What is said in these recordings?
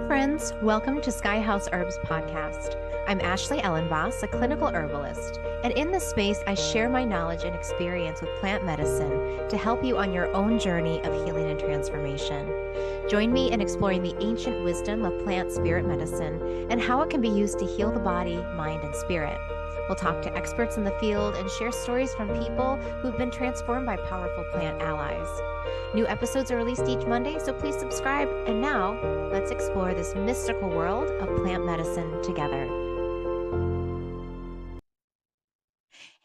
friends. Welcome to Sky House Herbs podcast. I'm Ashley Ellenboss, a clinical herbalist, and in this space, I share my knowledge and experience with plant medicine to help you on your own journey of healing and transformation. Join me in exploring the ancient wisdom of plant spirit medicine and how it can be used to heal the body, mind, and spirit. We'll talk to experts in the field and share stories from people who've been transformed by powerful plant allies. New episodes are released each Monday, so please subscribe. And now, let's explore this mystical world of plant medicine together.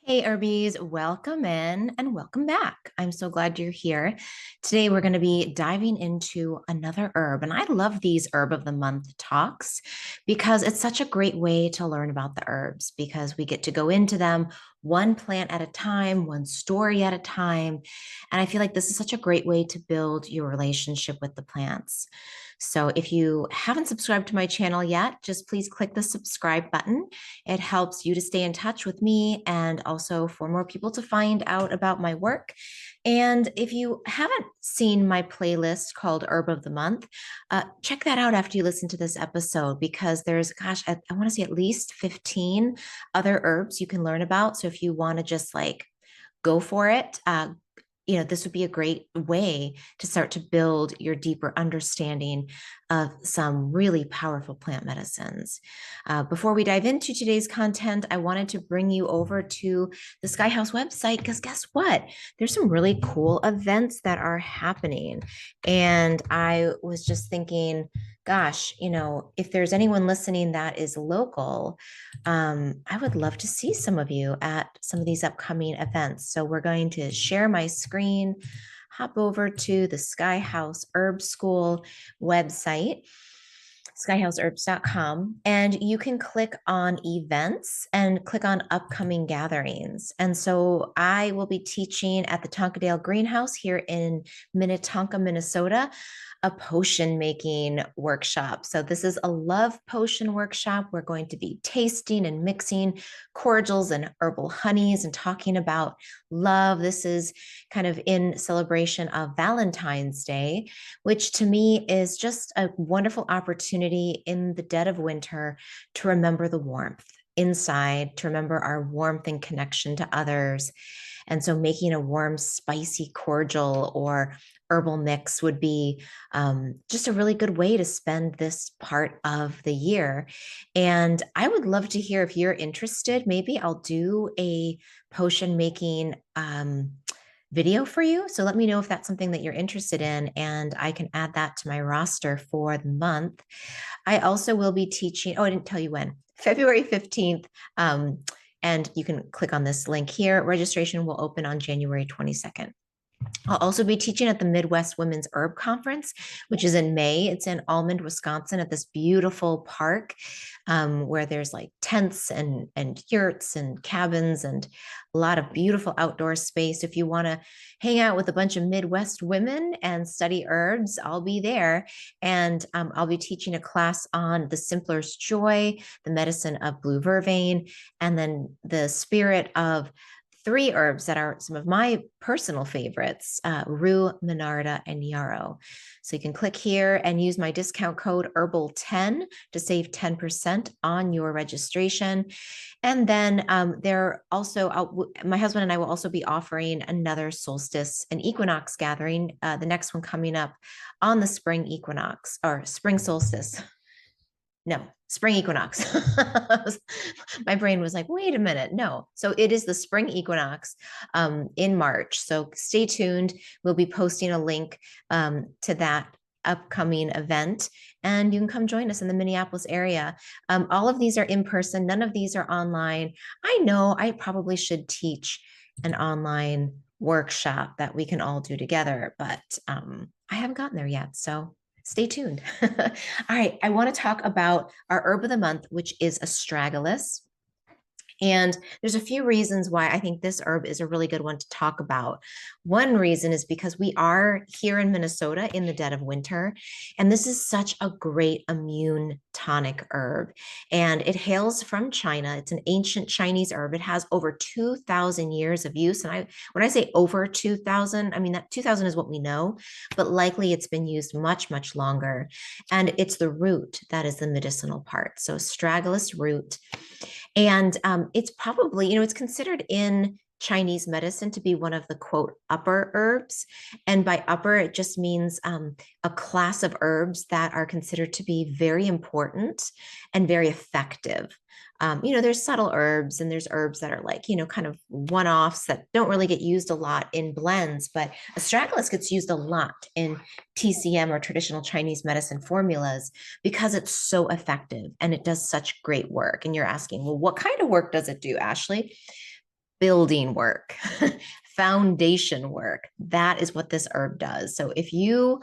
Hey, Herbies, welcome in and welcome back. I'm so glad you're here. Today, we're going to be diving into another herb. And I love these Herb of the Month talks because it's such a great way to learn about the herbs because we get to go into them one plant at a time, one story at a time. And I feel like this is such a great way to build your relationship with the plants. So if you haven't subscribed to my channel yet, just please click the subscribe button. It helps you to stay in touch with me and also for more people to find out about my work. And if you haven't seen my playlist called Herb of the Month, check that out after you listen to this episode because there's, gosh, I want to say at least 15 other herbs you can learn about. So if you want to just like go for it, this would be a great way to start to build your deeper understanding of some really powerful plant medicines. Before we dive into today's content, I wanted to bring you over to the Sky House website because guess what? There's some really cool events that are happening. And I was just thinking, gosh, if there's anyone listening that is local, I would love to see some of you at some of these upcoming events. So we're going to share my screen, hop over to the Sky House Herb School website, skyhouseherbs.com, and you can click on events and click on upcoming gatherings. And so I will be teaching at the Tonkadale Greenhouse here in Minnetonka, Minnesota, a potion making workshop. So this is a love potion workshop. We're going to be tasting and mixing cordials and herbal honeys and talking about love. This is kind of in celebration of Valentine's Day, which to me is just a wonderful opportunity in the dead of winter to remember the warmth inside, to remember our warmth and connection to others. And so making a warm, spicy cordial or herbal mix would be just a really good way to spend this part of the year. And I would love to hear if you're interested. Maybe I'll do a potion making video for you. So let me know if that's something that you're interested in, and I can add that to my roster for the month. I also will be teaching, I didn't tell you when, February 15th. And you can click on this link here. Registration will open on January 22nd. I'll also be teaching at the Midwest Women's Herb Conference, which is in May. It's in Almond, Wisconsin, at this beautiful park where there's like tents and yurts and cabins and a lot of beautiful outdoor space. If you want to hang out with a bunch of Midwest women and study herbs, I'll be there. And I'll be teaching a class on the Simpler's Joy, the medicine of blue vervain, and then the spirit of 3 herbs that are some of my personal favorites, rue, monarda, and yarrow. So you can click here and use my discount code herbal10 to save 10% on your registration. And then my husband and I will also be offering another solstice and equinox gathering, the next one coming up on the spring equinox or spring solstice. No, spring equinox. My brain was like, wait a minute. No. So it is the spring equinox in March. So stay tuned. We'll be posting a link to that upcoming event, and you can come join us in the Minneapolis area. All of these are in person. None of these are online. I know I probably should teach an online workshop that we can all do together, but I haven't gotten there yet. So stay tuned. All right. I want to talk about our herb of the month, which is Astragalus. And there's a few reasons why I think this herb is a really good one to talk about. One reason is because we are here in Minnesota in the dead of winter, and this is such a great immune tonic herb, and it hails from China. It's an ancient Chinese herb. It has over 2,000 years of use. And when I say over 2,000, I mean that 2,000 is what we know, but likely it's been used much, much longer. And it's the root that is the medicinal part. So Astragalus root. And it's probably, it's considered in Chinese medicine to be one of the quote upper herbs. And by upper, it just means a class of herbs that are considered to be very important and very effective. There's subtle herbs and there's herbs that are like, kind of one offs that don't really get used a lot in blends, but astragalus gets used a lot in TCM or traditional Chinese medicine formulas because it's so effective and it does such great work. And you're asking, well, what kind of work does it do, Ashley? Building work, foundation work. That is what this herb does. So if you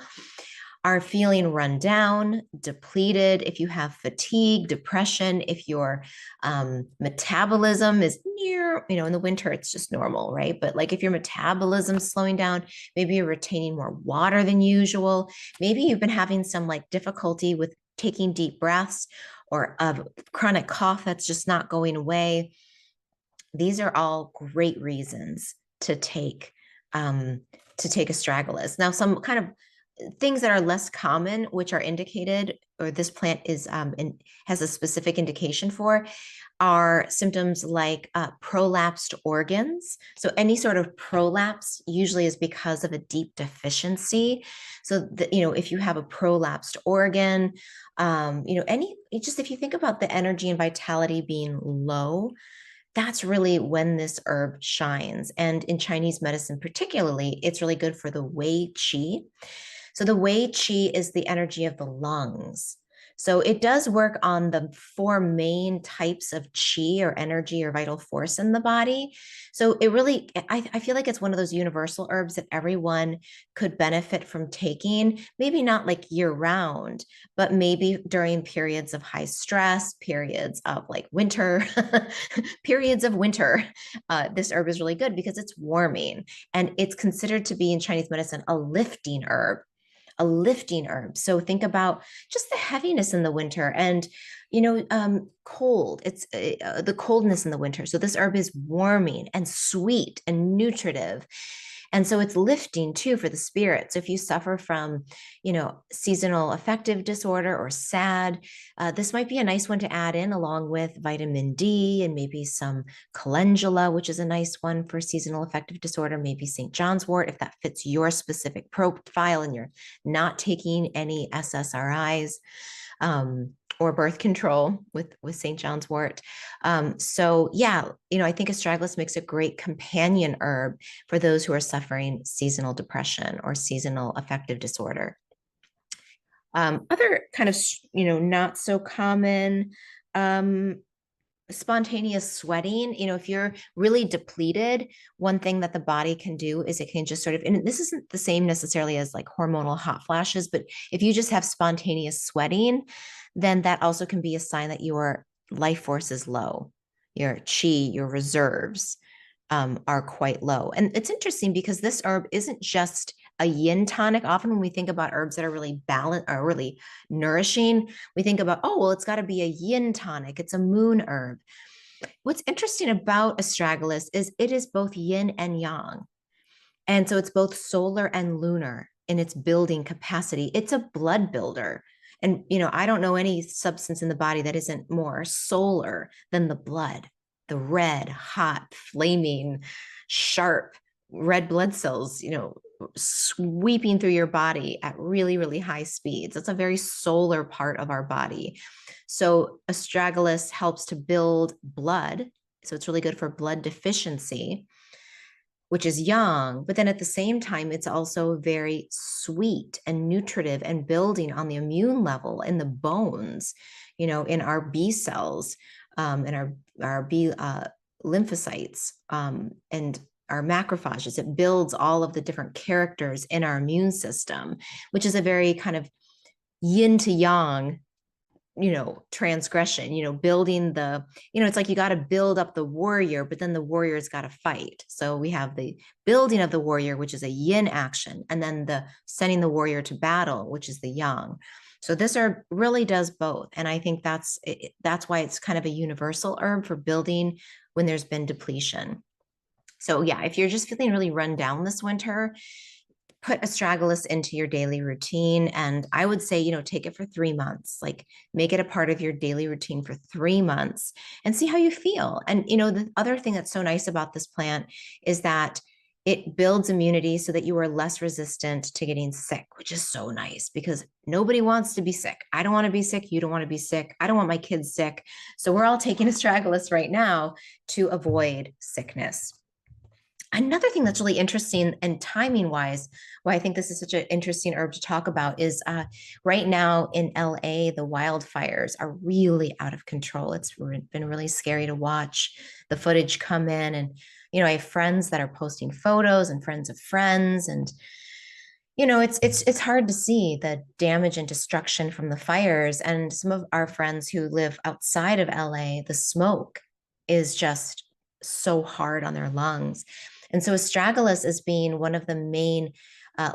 are feeling run down, depleted, if you have fatigue, depression, if your metabolism is near, in the winter, it's just normal, right? But like if your metabolism's slowing down, maybe you're retaining more water than usual, maybe you've been having some like difficulty with taking deep breaths or a chronic cough that's just not going away. These are all great reasons to take astragalus. Now, some kind of things that are less common, which are indicated, or this plant is has a specific indication for, are symptoms like prolapsed organs. So any sort of prolapse usually is because of a deep deficiency. So if you have a prolapsed organ, if you think about the energy and vitality being low, that's really when this herb shines. And in Chinese medicine, particularly, it's really good for the Wei Qi. So the Wei Qi is the energy of the lungs. So it does work on the four main types of qi or energy or vital force in the body. So it really, I feel like it's one of those universal herbs that everyone could benefit from taking, maybe not like year round, but maybe during periods of high stress, periods of like winter, periods of winter. This herb is really good because it's warming and it's considered to be in Chinese medicine a lifting herb. So think about just the heaviness in the winter and, cold. It's the coldness in the winter. So this herb is warming and sweet and nutritive. And so it's lifting too for the spirit. So if you suffer from, seasonal affective disorder or SAD, this might be a nice one to add in along with vitamin D and maybe some calendula, which is a nice one for seasonal affective disorder, maybe St. John's wort, if that fits your specific profile and you're not taking any SSRIs. Or birth control with St. John's wort. I think astragalus makes a great companion herb for those who are suffering seasonal depression or seasonal affective disorder. Other kind of, not so common, spontaneous sweating. If you're really depleted, one thing that the body can do is it can just sort of, and this isn't the same necessarily as like hormonal hot flashes, but if you just have spontaneous sweating, then that also can be a sign that your life force is low. Your qi, your reserves are quite low. And it's interesting because this herb isn't just a yin tonic. Often when we think about herbs that are really balanced or really nourishing, we think about, oh, well, it's got to be a yin tonic. It's a moon herb. What's interesting about astragalus is it is both yin and yang. And so it's both solar and lunar in its building capacity. It's a blood builder. And, I don't know any substance in the body that isn't more solar than the blood, the red, hot, flaming, sharp red blood cells, sweeping through your body at really, really high speeds. That's a very solar part of our body. So astragalus helps to build blood. So it's really good for blood deficiency, which is yang, but then at the same time, it's also very sweet and nutritive and building on the immune level in the bones, in our B cells, and our B lymphocytes, and our macrophages. It builds all of the different characters in our immune system, which is a very kind of yin to yang transgression, building the, it's like you got to build up the warrior, but then the warrior's got to fight. So we have the building of the warrior, which is a yin action, and then the sending the warrior to battle, which is the yang. So this herb really does both. And I think that's why it's kind of a universal herb for building when there's been depletion. So yeah, if you're just feeling really run down this winter, put astragalus into your daily routine. And I would say, take it for 3 months, like make it a part of your daily routine for 3 months and see how you feel. And, the other thing that's so nice about this plant is that it builds immunity so that you are less resistant to getting sick, which is so nice because nobody wants to be sick. I don't want to be sick. You don't want to be sick. I don't want my kids sick. So we're all taking astragalus right now to avoid sickness. Another thing that's really interesting and timing wise, why I think this is such an interesting herb to talk about is right now in LA, the wildfires are really out of control. It's been really scary to watch the footage come in. And, I have friends that are posting photos and friends of friends. And, it's hard to see the damage and destruction from the fires. And some of our friends who live outside of LA, the smoke is just so hard on their lungs. And so astragalus is being one of the main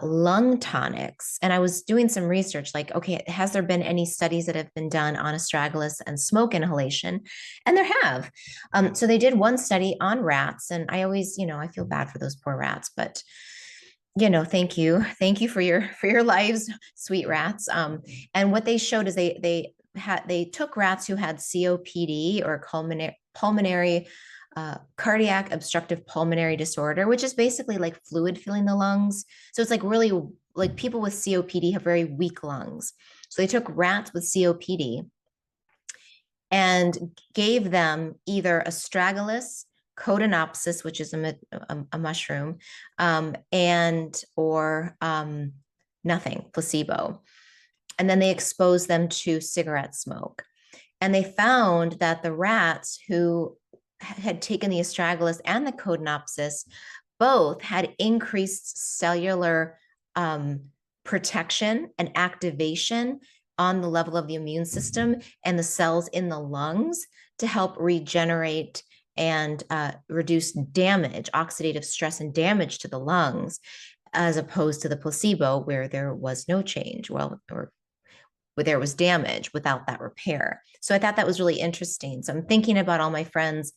lung tonics. And I was doing some research like, okay, has there been any studies that have been done on astragalus and smoke inhalation? And there have. So they did one study on rats. And I always, I feel bad for those poor rats, but thank you. Thank you for your lives, sweet rats. And what they showed is they took rats who had COPD or pulmonary cardiac obstructive pulmonary disorder, which is basically like fluid filling the lungs. So it's like really like people with COPD have very weak lungs. So they took rats with COPD and gave them either astragalus, codenopsis, which is a mushroom, and or nothing, placebo. And then they exposed them to cigarette smoke. And they found that the rats who had taken the astragalus and the codenopsis both had increased cellular protection and activation on the level of the immune system and the cells in the lungs to help regenerate and reduce damage, oxidative stress and damage to the lungs, as opposed to the placebo where there was no change, or where there was damage without that repair. So I thought that was really interesting. So I'm thinking about all my friends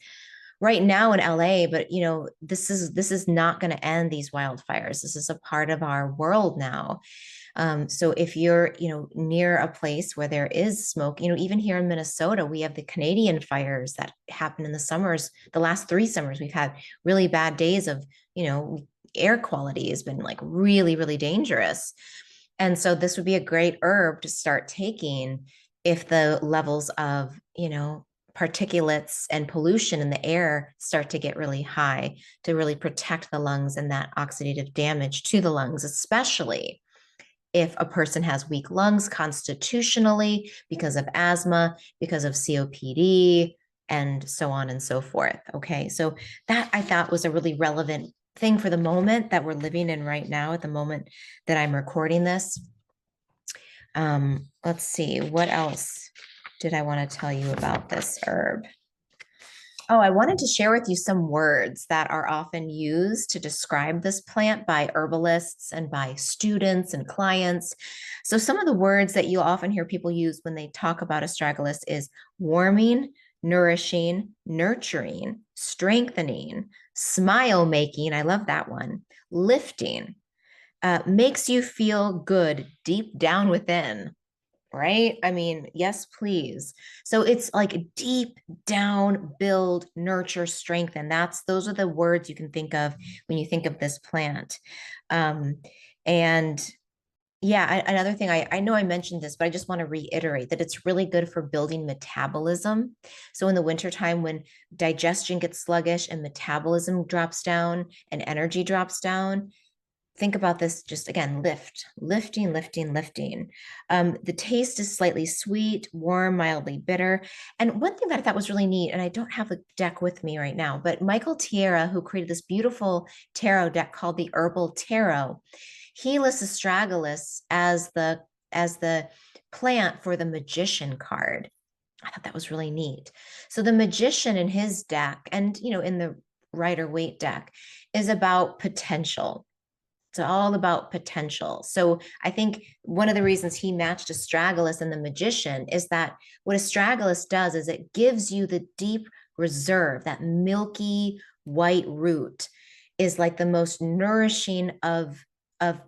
right now in LA, but this is not going to end these wildfires. This is a part of our world now. So if you're, near a place where there is smoke, even here in Minnesota, we have the Canadian fires that happen in the summers. The last 3 summers, we've had really bad days of, air quality has been like really, really dangerous. And so this would be a great herb to start taking if the levels of, particulates and pollution in the air start to get really high, to really protect the lungs and that oxidative damage to the lungs, especially if a person has weak lungs constitutionally because of asthma, because of COPD, and so on and so forth. Okay. So that I thought was a really relevant thing for the moment that we're living in right now at the moment that I'm recording this. Let's see, what else did I want to tell you about this herb? Oh, I wanted to share with you some words that are often used to describe this plant by herbalists and by students and clients. So some of the words that you often hear people use when they talk about astragalus is warming, nourishing, nurturing, strengthening, smile making. I love that one. Lifting, makes you feel good deep down within, right? I mean, yes, please. So it's like deep down, build, nurture, strengthen. Those are the words you can think of when you think of this plant. And yeah, another thing, I know I mentioned this, but I just want to reiterate that it's really good for building metabolism. So in the wintertime, when digestion gets sluggish and metabolism drops down and energy drops down, think about this just again, lifting. The taste is slightly sweet, warm, mildly bitter. And one thing that I thought was really neat, and I don't have the deck with me right now, but Michael Tierra, who created this beautiful tarot deck called the Herbal Tarot, he lists astragalus as the plant for the magician card. I thought that was really neat. So the magician in his deck, and in the Rider Waite deck, is about potential. It's It's all about potential. So I think one of the reasons he matched Astragalus and the magician is that what Astragalus does is it gives you the deep reserve, that milky white root is like the most nourishing of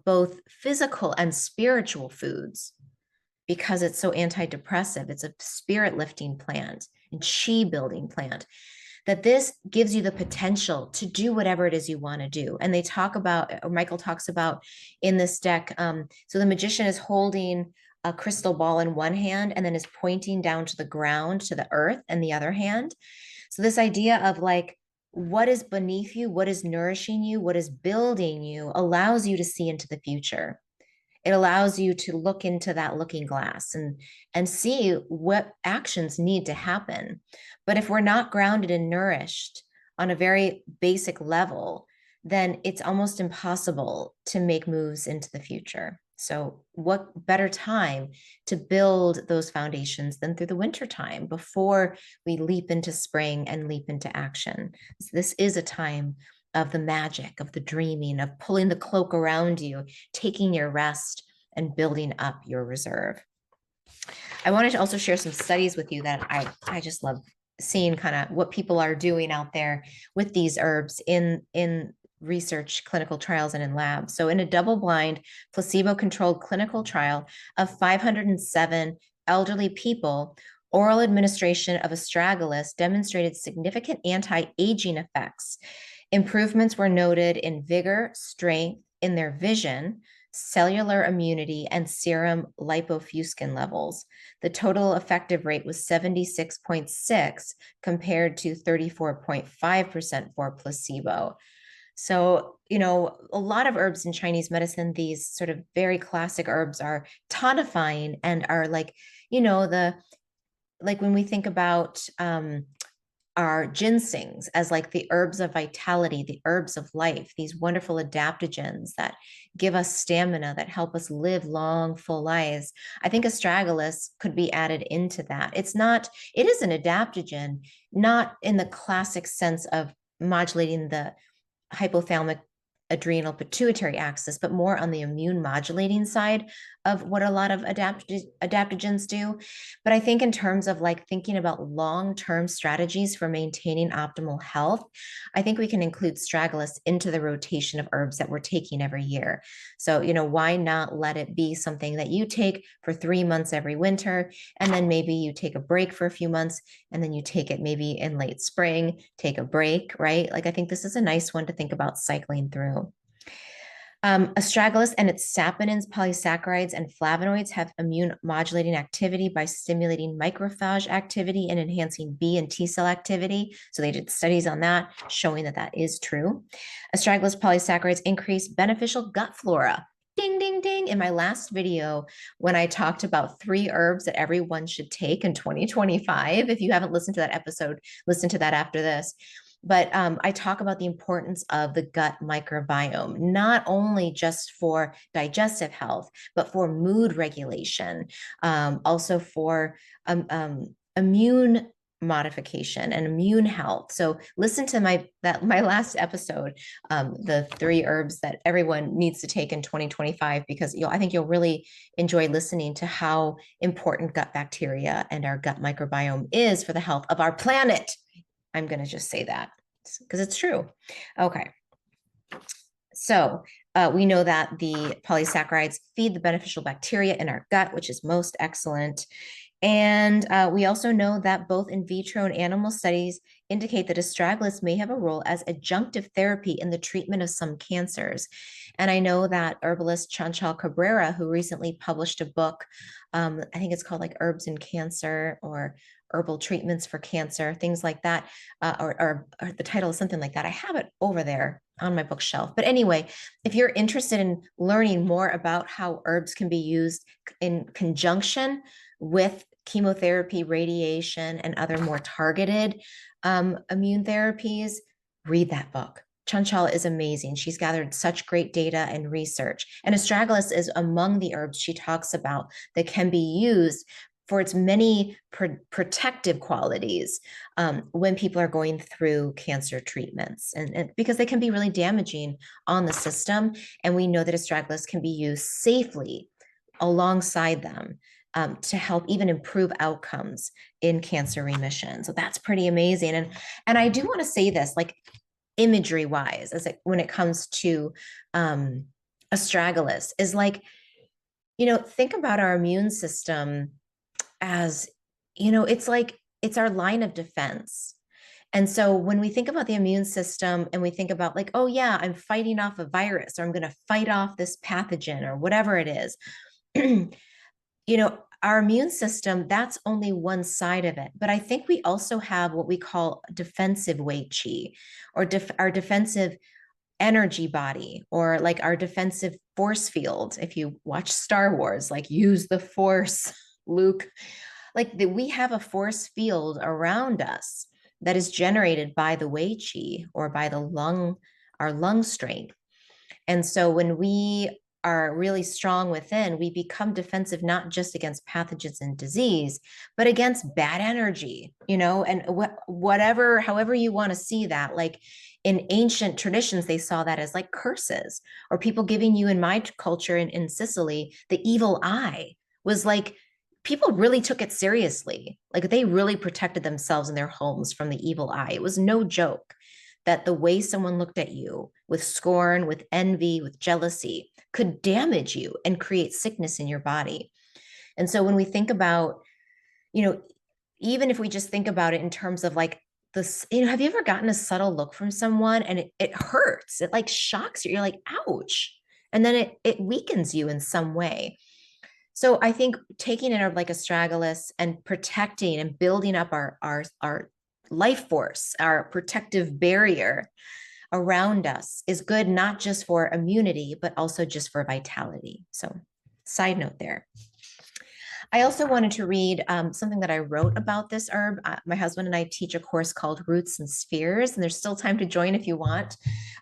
both physical and spiritual foods because it's so antidepressive. It's a spirit lifting plant and chi building plant, that this gives you the potential to do whatever it is you want to do. And they talk about, or Michael talks about in this deck. So the magician is holding a crystal ball in one hand and then is pointing down to the ground, to the earth, in the other hand. So this idea of like, what is beneath you, what is nourishing you, what is building you, allows you to see into the future. It allows you to look into that looking glass and see what actions need to happen. But if we're not grounded and nourished on a very basic level, then it's almost impossible to make moves into the future. So what better time to build those foundations than through the winter time before we leap into spring and leap into action? So this is a time of the magic, of the dreaming, of pulling the cloak around you, taking your rest, and building up your reserve. I wanted to also share some studies with you that I just love seeing kind of what people are doing out there with these herbs in research, clinical trials, and in labs. So in a double-blind, placebo-controlled clinical trial of 507 elderly people, oral administration of Astragalus demonstrated significant anti-aging effects. Improvements were noted in vigor, strength, in their vision, cellular immunity, and serum lipofuscin levels. The total effective rate was 76.6 compared to 34.5% for placebo. So, you know, a lot of herbs in Chinese medicine, these sort of very classic herbs are tonifying and are like, you know, like when we think about our ginsengs as like the herbs of vitality, the herbs of life, these wonderful adaptogens that give us stamina, that help us live long, full lives. I think astragalus could be added into that. It is an adaptogen, not in the classic sense of modulating the hypothalamic adrenal pituitary axis, but more on the immune modulating side of what a lot of adaptogens do. But I think in terms of like thinking about long-term strategies for maintaining optimal health, I think we can include astragalus into the rotation of herbs that we're taking every year. So, you know, why not let it be something that you take for 3 months every winter, and then maybe you take a break for a few months, and then you take it maybe in late spring, take a break, right? Like, I think this is a nice one to think about cycling through. Astragalus and its saponins, polysaccharides, and flavonoids have immune modulating activity by stimulating macrophage activity and enhancing B and T cell activity. So they did studies on that, showing that that is true. Astragalus polysaccharides increase beneficial gut flora. Ding, ding, ding. In my last video, when I talked about 3 herbs that everyone should take in 2025, if you haven't listened to that episode, listen to that after this. But I talk about the importance of the gut microbiome, not only just for digestive health, but for mood regulation, also for immune modification and immune health. So listen to my last episode, the 3 herbs that everyone needs to take in 2025, because I think you'll really enjoy listening to how important gut bacteria and our gut microbiome is for the health of our planet. I'm going to just say that because it's true. Okay. So we know that the polysaccharides feed the beneficial bacteria in our gut, which is most excellent. And we also know that both in vitro and animal studies indicate that astragalus may have a role as adjunctive therapy in the treatment of some cancers. And I know that herbalist Chanchal Cabrera, who recently published a book, I think it's called like Herbs and Cancer or Herbal Treatments for Cancer, things like that, or the title is something like that. I have it over there on my bookshelf. But anyway, if you're interested in learning more about how herbs can be used in conjunction with chemotherapy, radiation, and other more targeted immune therapies, read that book. Chanchal is amazing. She's gathered such great data and research. And astragalus is among the herbs she talks about that can be used for its many protective qualities when people are going through cancer treatments, and because they can be really damaging on the system. And we know that astragalus can be used safely alongside them to help even improve outcomes in cancer remission. So that's pretty amazing. And I do want to say this, like imagery wise, when it comes to astragalus, is like, think about our immune system as, it's like it's our line of defense. And so when we think about the immune system and we think about like, oh yeah, I'm fighting off a virus, or I'm going to fight off this pathogen or whatever it is, our immune system, that's only one side of it. But I think we also have what we call defensive Wei Qi, or our defensive energy body, or like our defensive force field. If you watch Star Wars, like use the force, Luke, like we have a force field around us that is generated by the Wei Qi, or by our lung strength. And so when we are really strong within, we become defensive not just against pathogens and disease, but against bad energy, and however you want to see that. Like in ancient traditions, they saw that as like curses, or people giving you, in my culture in Sicily, the evil eye was like, people really took it seriously. Like they really protected themselves and their homes from the evil eye. It was no joke that the way someone looked at you with scorn, with envy, with jealousy could damage you and create sickness in your body. And so when we think about, even if we just think about it in terms of like this, have you ever gotten a subtle look from someone and it hurts? It like shocks you. You're like, ouch. And then it weakens you in some way. So I think taking in like astragalus and protecting and building up our life force, our protective barrier around us, is good, not just for immunity, but also just for vitality. So side note there. I also wanted to read something that I wrote about this herb. My husband and I teach a course called Roots and Spheres, and there's still time to join if you want,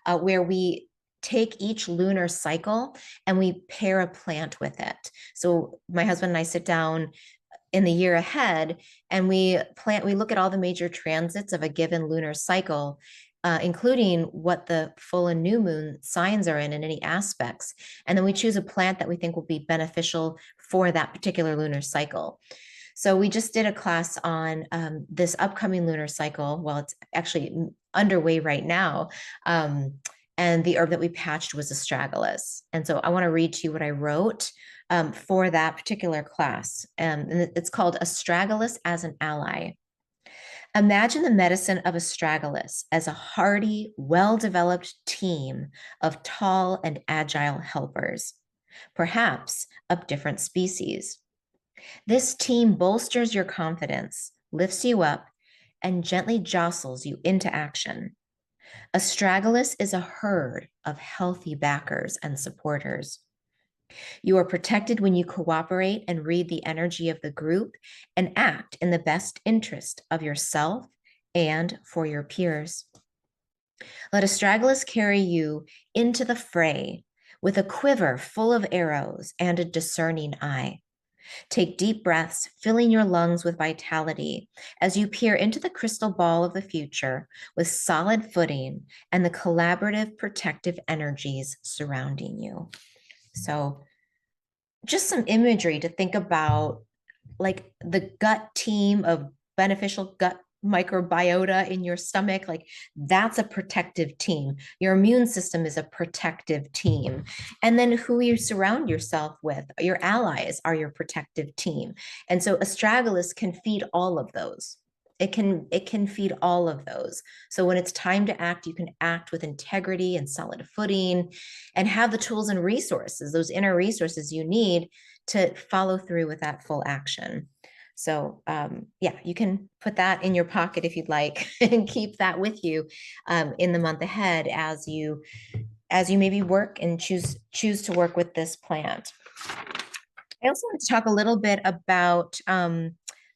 where we take each lunar cycle and we pair a plant with it. So my husband and I sit down in the year ahead and we look at all the major transits of a given lunar cycle, including what the full and new moon signs are in any aspects. And then we choose a plant that we think will be beneficial for that particular lunar cycle. So we just did a class on this upcoming lunar cycle. Well, it's actually underway right now. And the herb that we patched was astragalus. And so I want to read to you what I wrote for that particular class. And it's called Astragalus as an Ally. Imagine the medicine of astragalus as a hardy, well-developed team of tall and agile helpers, perhaps of different species. This team bolsters your confidence, lifts you up, and gently jostles you into action. Astragalus is a herd of healthy backers and supporters. You are protected when you cooperate and read the energy of the group and act in the best interest of yourself and for your peers. Let astragalus carry you into the fray with a quiver full of arrows and a discerning eye. Take deep breaths, filling your lungs with vitality as you peer into the crystal ball of the future with solid footing and the collaborative protective energies surrounding you. So just some imagery to think about, like the gut team of beneficial gut microbiota in your stomach, like that's a protective team. Your immune system is a protective team. And then who you surround yourself with, your allies, are your protective team. And so astragalus can feed all of those. It can feed all of those. So when it's time to act, you can act with integrity and solid footing and have the tools and resources, those inner resources you need to follow through with that full action. So yeah, you can put that in your pocket if you'd like and keep that with you in the month ahead as you maybe work and choose to work with this plant. I also want to talk a little bit about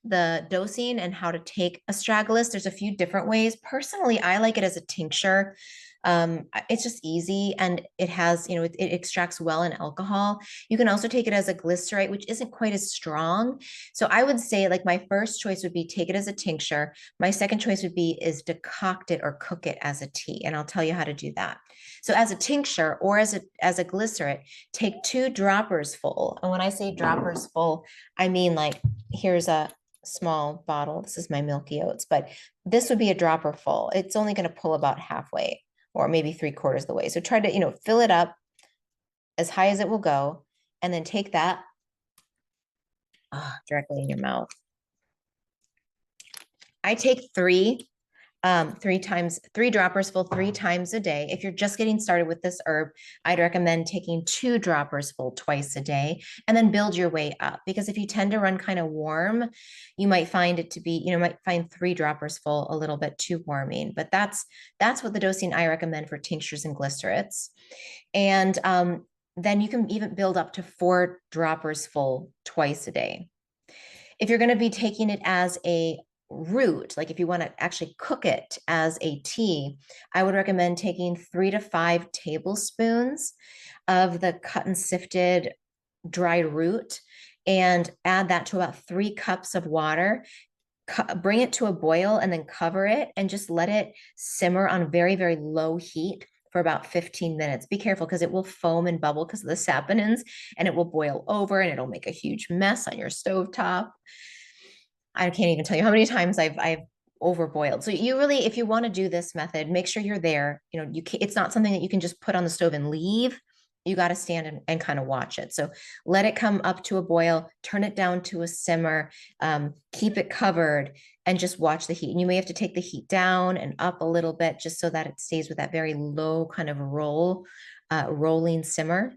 the dosing and how to take astragalus. There's a few different ways. Personally, I like it as a tincture. It's just easy, and it has, it extracts well in alcohol. You can also take it as a glycerate, which isn't quite as strong. So I would say, like, my first choice would be take it as a tincture. My second choice would be is decoct it or cook it as a tea, and I'll tell you how to do that. So as a tincture or as a glycerate, take 2 droppers full. And when I say droppers full, I mean, like, here's a small bottle. This is my milky oats, but this would be a dropper full. It's only going to pull about halfway or maybe 3/4 of the way. So try to, fill it up as high as it will go, and then take that directly in your mouth. I take 3 droppers full 3 times a day. If you're just getting started with this herb, I'd recommend taking 2 droppers full twice a day, and then build your way up. Because if you tend to run kind of warm, you might find it to be, might find 3 droppers full a little bit too warming. But that's what the dosing I recommend for tinctures and glycerates. And then you can even build up to 4 droppers full twice a day. If you're going to be taking it as a root, like if you want to actually cook it as a tea, I would recommend taking 3 to 5 tablespoons of the cut and sifted dried root and add that to about 3 cups of water. Bring it to a boil and then cover it and just let it simmer on very, very low heat for about 15 minutes. Be careful because it will foam and bubble because of the saponins, and it will boil over and it'll make a huge mess on your stovetop. I can't even tell you how many times I've overboiled. So you really, if you want to do this method, make sure you're there. It's not something that you can just put on the stove and leave. You got to stand and kind of watch it. So let it come up to a boil, turn it down to a simmer, keep it covered, and just watch the heat. And you may have to take the heat down and up a little bit just so that it stays with that very low kind of rolling simmer.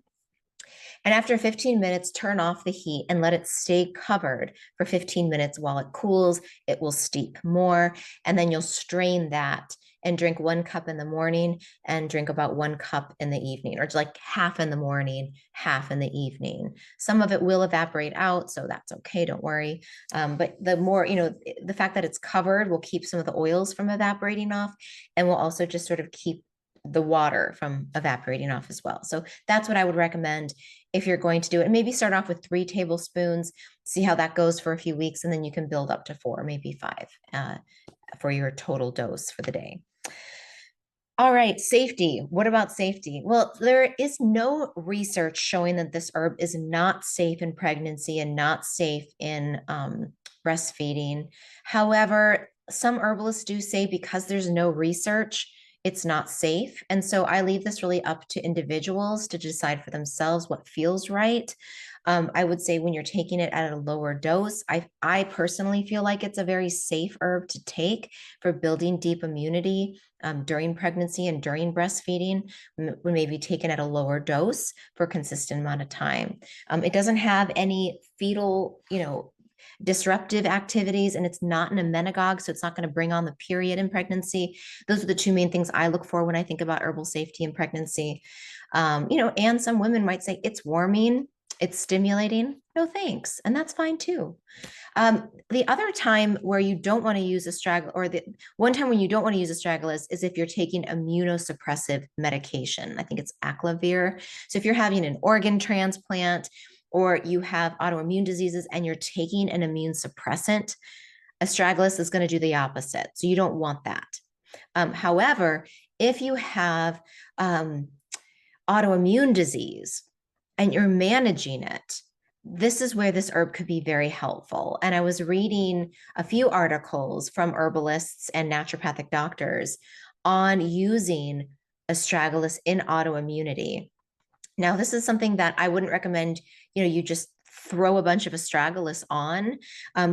And after 15 minutes, turn off the heat and let it stay covered for 15 minutes while it cools. It will steep more, and then you'll strain that and drink 1 cup in the morning and drink about 1 cup in the evening, or like half in the morning, half in the evening. Some of it will evaporate out, so that's okay, don't worry. But the more, the fact that it's covered will keep some of the oils from evaporating off, and will also just sort of keep the water from evaporating off as well. So that's what I would recommend if you're going to do it. And maybe start off with 3 tablespoons, see how that goes for a few weeks, and then you can build up to 4, maybe 5 for your total dose for the day. All right, safety. What about safety? Well, there is no research showing that this herb is not safe in pregnancy and not safe in breastfeeding. However, some herbalists do say because there's no research, it's not safe. And so I leave this really up to individuals to decide for themselves what feels right. I would say when you're taking it at a lower dose, I personally feel like it's a very safe herb to take for building deep immunity during pregnancy and during breastfeeding, when maybe taken at a lower dose for a consistent amount of time. It doesn't have any fetal, disruptive activities, and it's not an emmenagogue, so it's not going to bring on the period in pregnancy. Those are the 2 main things I look for when I think about herbal safety in pregnancy. And some women might say it's warming, it's stimulating. No thanks, and that's fine too. The other time where you don't want to use astragalus, or the one time when you don't want to use astragalus, is if you're taking immunosuppressive medication. I think it's aclavir. So if you're having an organ transplant, or you have autoimmune diseases and you're taking an immune suppressant, astragalus is going to do the opposite. So you don't want that. However, if you have autoimmune disease and you're managing it, this is where this herb could be very helpful. And I was reading a few articles from herbalists and naturopathic doctors on using astragalus in autoimmunity. Now, this is something that I wouldn't recommend, you just throw a bunch of astragalus on,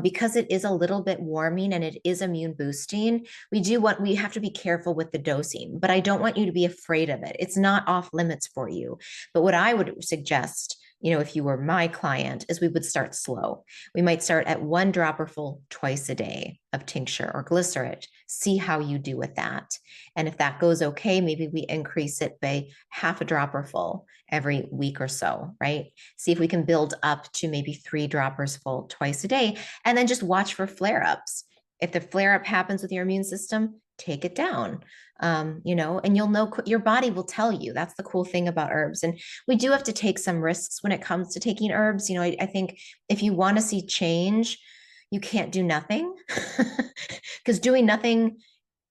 because it is a little bit warming and it is immune boosting. We have to be careful with the dosing, but I don't want you to be afraid of it. It's not off limits for you. But what I would suggest, if you were my client, is we would start slow. We might start at 1 dropper full twice a day of tincture or glycerate. See how you do with that. And if that goes okay, maybe we increase it by half a dropper full every week or so, right? See if we can build up to maybe 3 droppers full twice a day, and then just watch for flare-ups. If the flare-up happens with your immune system, take it down. And you'll know, your body will tell you. That's the cool thing about herbs. And we do have to take some risks when it comes to taking herbs. I think if you want to see change, you can't do nothing, because doing nothing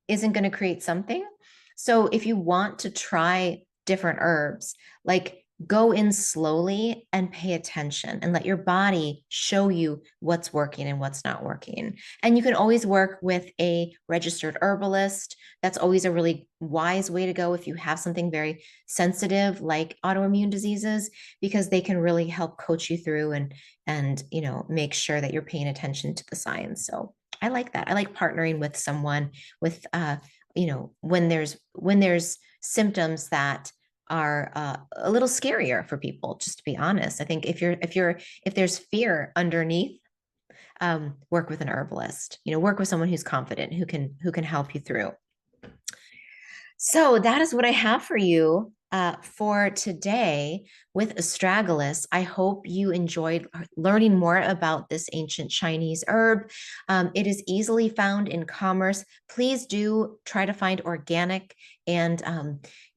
isn't going to create something. So if you want to try different herbs, like, go in slowly and pay attention and let your body show you what's working and what's not working. And you can always work with a registered herbalist. That's always a really wise way to go if you have something very sensitive like autoimmune diseases, because they can really help coach you through and make sure that you're paying attention to the science. So I like that. I like partnering with someone with when there's symptoms that are a little scarier for people, just to be honest. I think if there's fear underneath, work with an herbalist, work with someone who's confident, who can help you through. So that is what I have for you for today with astragalus. I hope you enjoyed learning more about this ancient Chinese herb. It is easily found in commerce. Please do try to find organic and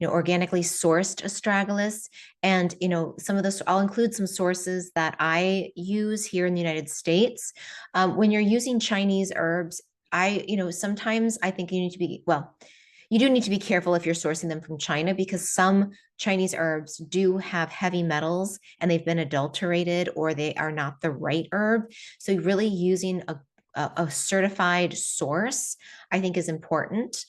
organically sourced astragalus. And some of this, I'll include some sources that I use here in the United States. When you're using Chinese herbs, sometimes I think you need to be, well, you do need to be careful if you're sourcing them from China, because some Chinese herbs do have heavy metals and they've been adulterated, or they are not the right herb. So really using a certified source, I think, is important.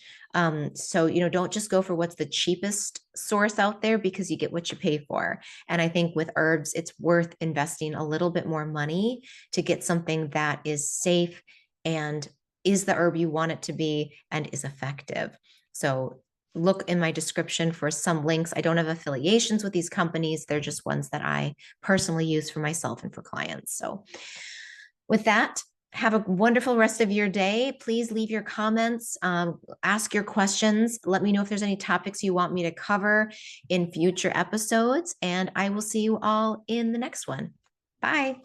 So don't just go for what's the cheapest source out there, because you get what you pay for. And I think with herbs, it's worth investing a little bit more money to get something that is safe and is the herb you want it to be and is effective. So look in my description for some links. I don't have affiliations with these companies. They're just ones that I personally use for myself and for clients. So with that, have a wonderful rest of your day. Please leave your comments, ask your questions. Let me know if there's any topics you want me to cover in future episodes, and I will see you all in the next one. Bye.